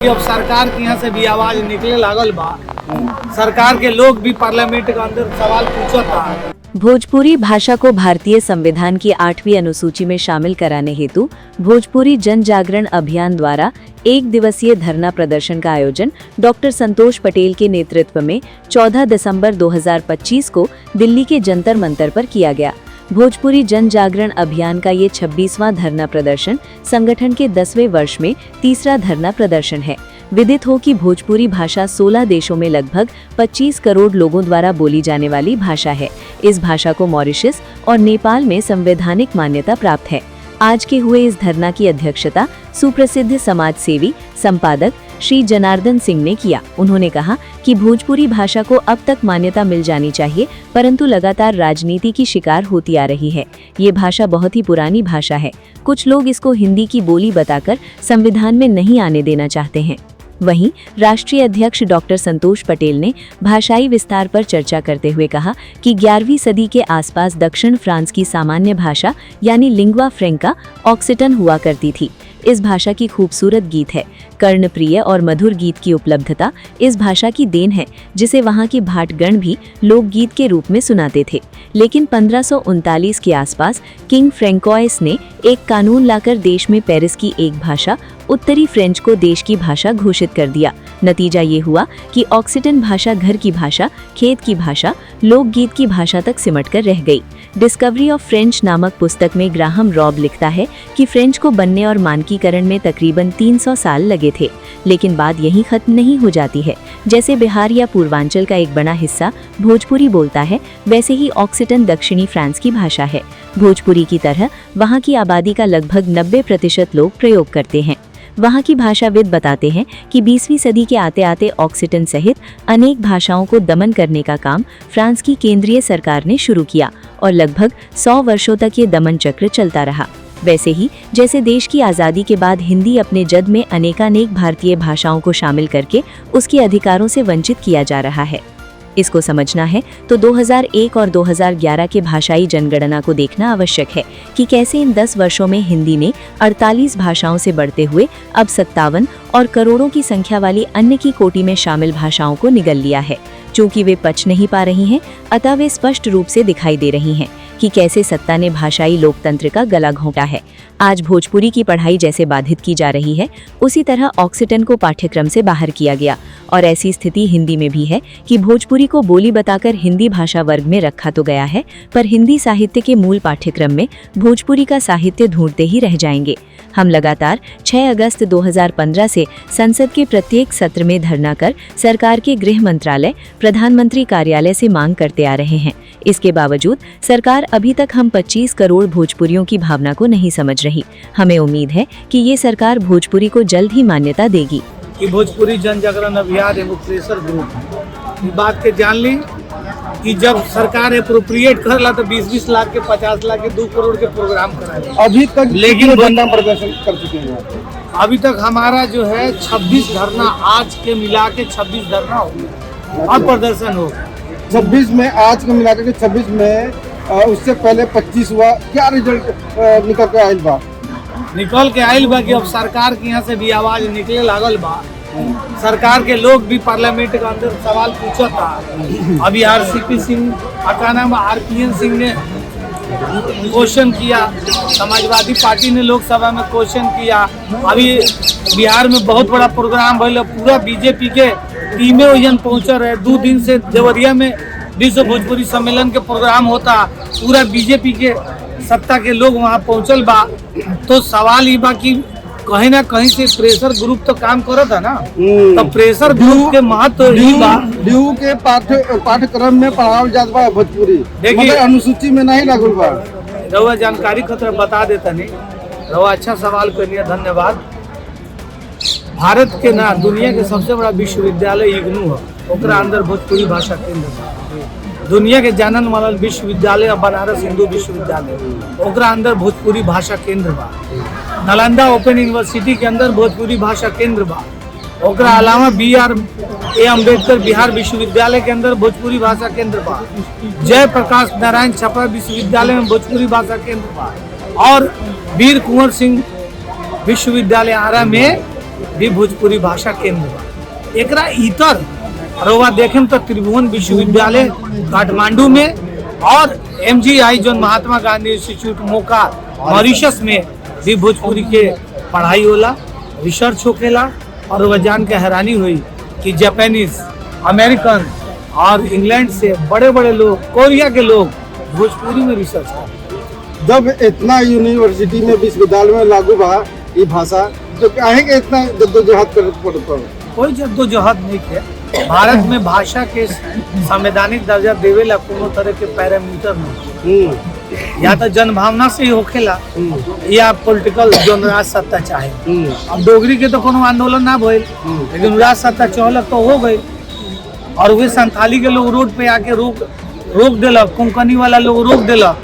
अब सरकार के यहाँ से भी आवाज निकले लागल बा। सरकार के लोग भी पार्लियामेंट के अंदर सवाल पूछता। भोजपुरी भाषा को भारतीय संविधान की 8वीं अनुसूची में शामिल कराने हेतु भोजपुरी जन जागरण अभियान द्वारा 1 दिवसीय धरना प्रदर्शन का आयोजन डॉक्टर संतोष पटेल के नेतृत्व में 14 दिसंबर 2025 को दिल्ली के जंतर मंतर पर किया गया। भोजपुरी जन जागरण अभियान का ये 26वां धरना प्रदर्शन संगठन के 10वें वर्ष में तीसरा धरना प्रदर्शन है। विदित हो कि भोजपुरी भाषा 16 देशों में लगभग 25 करोड़ लोगों द्वारा बोली जाने वाली भाषा है। इस भाषा को मॉरिशस और नेपाल में संवैधानिक मान्यता प्राप्त है। आज के हुए इस धरना की अध्यक्षता सुप्रसिद्ध समाज सेवी संपादक श्री जनार्दन सिंह ने किया। उन्होंने कहा कि भोजपुरी भाषा को अब तक मान्यता मिल जानी चाहिए, परंतु लगातार राजनीति की शिकार होती आ रही है। ये भाषा बहुत ही पुरानी भाषा है। कुछ लोग इसको हिंदी की बोली बताकर संविधान में नहीं आने देना चाहते हैं। वहीं राष्ट्रीय अध्यक्ष डॉक्टर संतोष पटेल ने भाषाई विस्तार पर चर्चा करते हुए कहा कि 11वीं सदी के आसपास दक्षिण फ्रांस की सामान्य भाषा यानी लिंग्वा फ्रैंका ऑक्सीटन हुआ करती थी। इस भाषा की खूबसूरत गीत है। कर्णप्रिय और मधुर गीत की उपलब्धता इस भाषा की देन है, जिसे वहाँ की भाटगण भी लोकगीत के रूप में सुनाते थे। लेकिन 1539 के आसपास किंग फ्रैंकोइस ने एक कानून लाकर देश में पेरिस की एक भाषा उत्तरी फ्रेंच को देश की भाषा घोषित कर दिया। नतीजा ये हुआ कि ऑक्सीटन भाषा घर की भाषा, खेत की भाषा, लोकगीत की भाषा तक सिमटकर रह गई। डिस्कवरी ऑफ फ्रेंच नामक पुस्तक में ग्राहम रॉब लिखता है कि फ्रेंच को बनने और मानकीकरण में तकरीबन 300 साल लगे थे, लेकिन बात यहीं खत्म नहीं हो जाती है। जैसे बिहार या पूर्वांचल का एक बड़ा हिस्सा भोजपुरी बोलता है, वैसे ही ऑक्सीटन दक्षिणी फ्रांस की भाषा है। भोजपुरी की तरह वहाँ की आबादी का लगभग 90% लोग प्रयोग करते हैं। वहाँ की भाषाविद बताते हैं कि 20वीं सदी के आते आते ऑक्सीटन सहित अनेक भाषाओं को दमन करने का काम फ्रांस की केंद्रीय सरकार ने शुरू किया और लगभग 100 वर्षों तक ये दमन चक्र चलता रहा। वैसे ही जैसे देश की आज़ादी के बाद हिंदी अपने जद में अनेकानेक भारतीय भाषाओं को शामिल करके उसके अधिकारों से वंचित किया जा रहा है। इसको समझना है तो 2001 और 2011 के भाषाई जनगणना को देखना आवश्यक है कि कैसे इन 10 वर्षों में हिंदी ने 48 भाषाओं से बढ़ते हुए अब 57 और करोड़ों की संख्या वाली अन्य की कोटि में शामिल भाषाओं को निगल लिया है। चूंकि वे पच नहीं पा रही हैं, अतः वे स्पष्ट रूप से दिखाई दे रही हैं कि कैसे सत्ता ने भाषाई लोकतंत्र का गला घोंटा है। आज भोजपुरी की पढ़ाई जैसे बाधित की जा रही है, उसी तरह ऑक्सीटन को पाठ्यक्रम से बाहर किया गया और ऐसी स्थिति हिंदी में भी है कि भोजपुरी को बोली बताकर हिंदी भाषा वर्ग में रखा तो गया है, पर हिंदी साहित्य के मूल पाठ्यक्रम में भोजपुरी का साहित्य ढूंढते ही रह जाएंगे। हम लगातार 6 अगस्त 2015 से संसद के प्रत्येक सत्र में धरना कर सरकार के गृह मंत्रालय, प्रधानमंत्री कार्यालय से मांग करते आ रहे हैं। इसके बावजूद सरकार अभी तक हम 25 करोड़ भोजपुरियों की भावना को नहीं समझ रही। हमें उम्मीद है कि ये सरकार भोजपुरी को जल्द ही मान्यता देगी। कि भोजपुरी जन जागरण अभियान एगो प्रेशर ग्रुप ये बात के जान ली कि जब सरकार अप्रोप्रिएट करला तो 20-20 लाख के 50 लाख के 2 करोड़ के प्रोग्राम कराए। अभी तक लेकिन धरना प्रदर्शन कर चुके हैं। अभी तक हमारा जो है 26 धरना, आज के मिला के 26 धरना हो गया और प्रदर्शन हो गया। 26 में आज को मिलाकर के 26 में उससे पहले 25 हुआ। क्या रिजल्ट निकल के आयल बा? निकल के आयल बा कि अब सरकार के यहाँ से भी आवाज निकले लागल बा। सरकार के लोग भी पार्लियामेंट के अंदर सवाल पूछता। अभी आरसीपी सिंह का नाम RPN सिंह ने क्वेश्चन किया, समाजवादी पार्टी ने लोकसभा में क्वेश्चन किया। अभी बिहार में बहुत बड़ा प्रोग्राम भइल, पूरा बीजेपी के टीमें वजन पहुँच रहे। 2 दिन से देवरिया में विश्व भोजपुरी सम्मेलन के प्रोग्राम होता, पूरा बीजेपी के सत्ता के लोग वहाँ पहुँचल बा। तो सवाल ये बा कि कहीं ना कहीं से प्रेशर ग्रुप तो काम करता ना, तो प्रेशर ग्रुप के महत्व ही बा। ड्यू के पाठ्यक्रम में पढ़ावल जात बा भोजपुरी, देखिए अनुसूची में नहीं लागल बा। रउआ जानकारी खतरा बता देता नहीं। रउआ अच्छा सवाल करिए, धन्यवाद। भारत के ना दुनिया के सबसे बड़ा विश्वविद्यालय इग्नू है, ओकरा अंदर भोजपुरी भाषा केंद्र है। दुनिया के जानन वाला विश्वविद्यालय बनारस हिंदू विश्वविद्यालय, ओकरा अंदर भोजपुरी भाषा केंद्र बा। नालंदा ओपन यूनिवर्सिटी के अंदर भोजपुरी भाषा केंद्र बा। ओकरा अलावा BR अम्बेडकर बिहार विश्वविद्यालय के अंदर भोजपुरी भाषा केंद्र बा। जयप्रकाश नारायण छपरा विश्वविद्यालय में भोजपुरी भाषा केंद्र बा और वीर कुंवर सिंह विश्वविद्यालय आरा में भी भोजपुरी भाषा केंद्र बा। एकरा इतर रोवा देखें तो त्रिभुवन विश्वविद्यालय काठमांडू में और MGI जो महात्मा गांधी इंस्टीट्यूट मोका मॉरिशस में भी भोजपुरी के पढ़ाई होला, रिसर्च होकेला। और वह जान के हैरानी हुई कि जापानीज, अमेरिकन और इंग्लैंड से बड़े बड़े लोग, कोरिया के लोग भोजपुरी में रिसर्च करते। जब इतना यूनिवर्सिटी में विश्वविद्यालय में लागू बा ये भाषा, तो काहे के इतना जद्दोजहद करे पड़ता है? कोई जद्दोजहद नहीं है। भारत में भाषा के संवैधानिक दर्जा देवेला कोनो तरह के पैरामीटर नहीं, या तो जनभावना से ही होखेला या पॉलिटिकल जो राज सत्ता चाहे। अब डोगरी के तो कोनो आंदोलन ना भइल, लेकिन राज सत्ता चहलक तो हो गई। और वे संथाली के लोग रोड पे आके रोक देलक, कोंकणी वाला लोग रोक देलक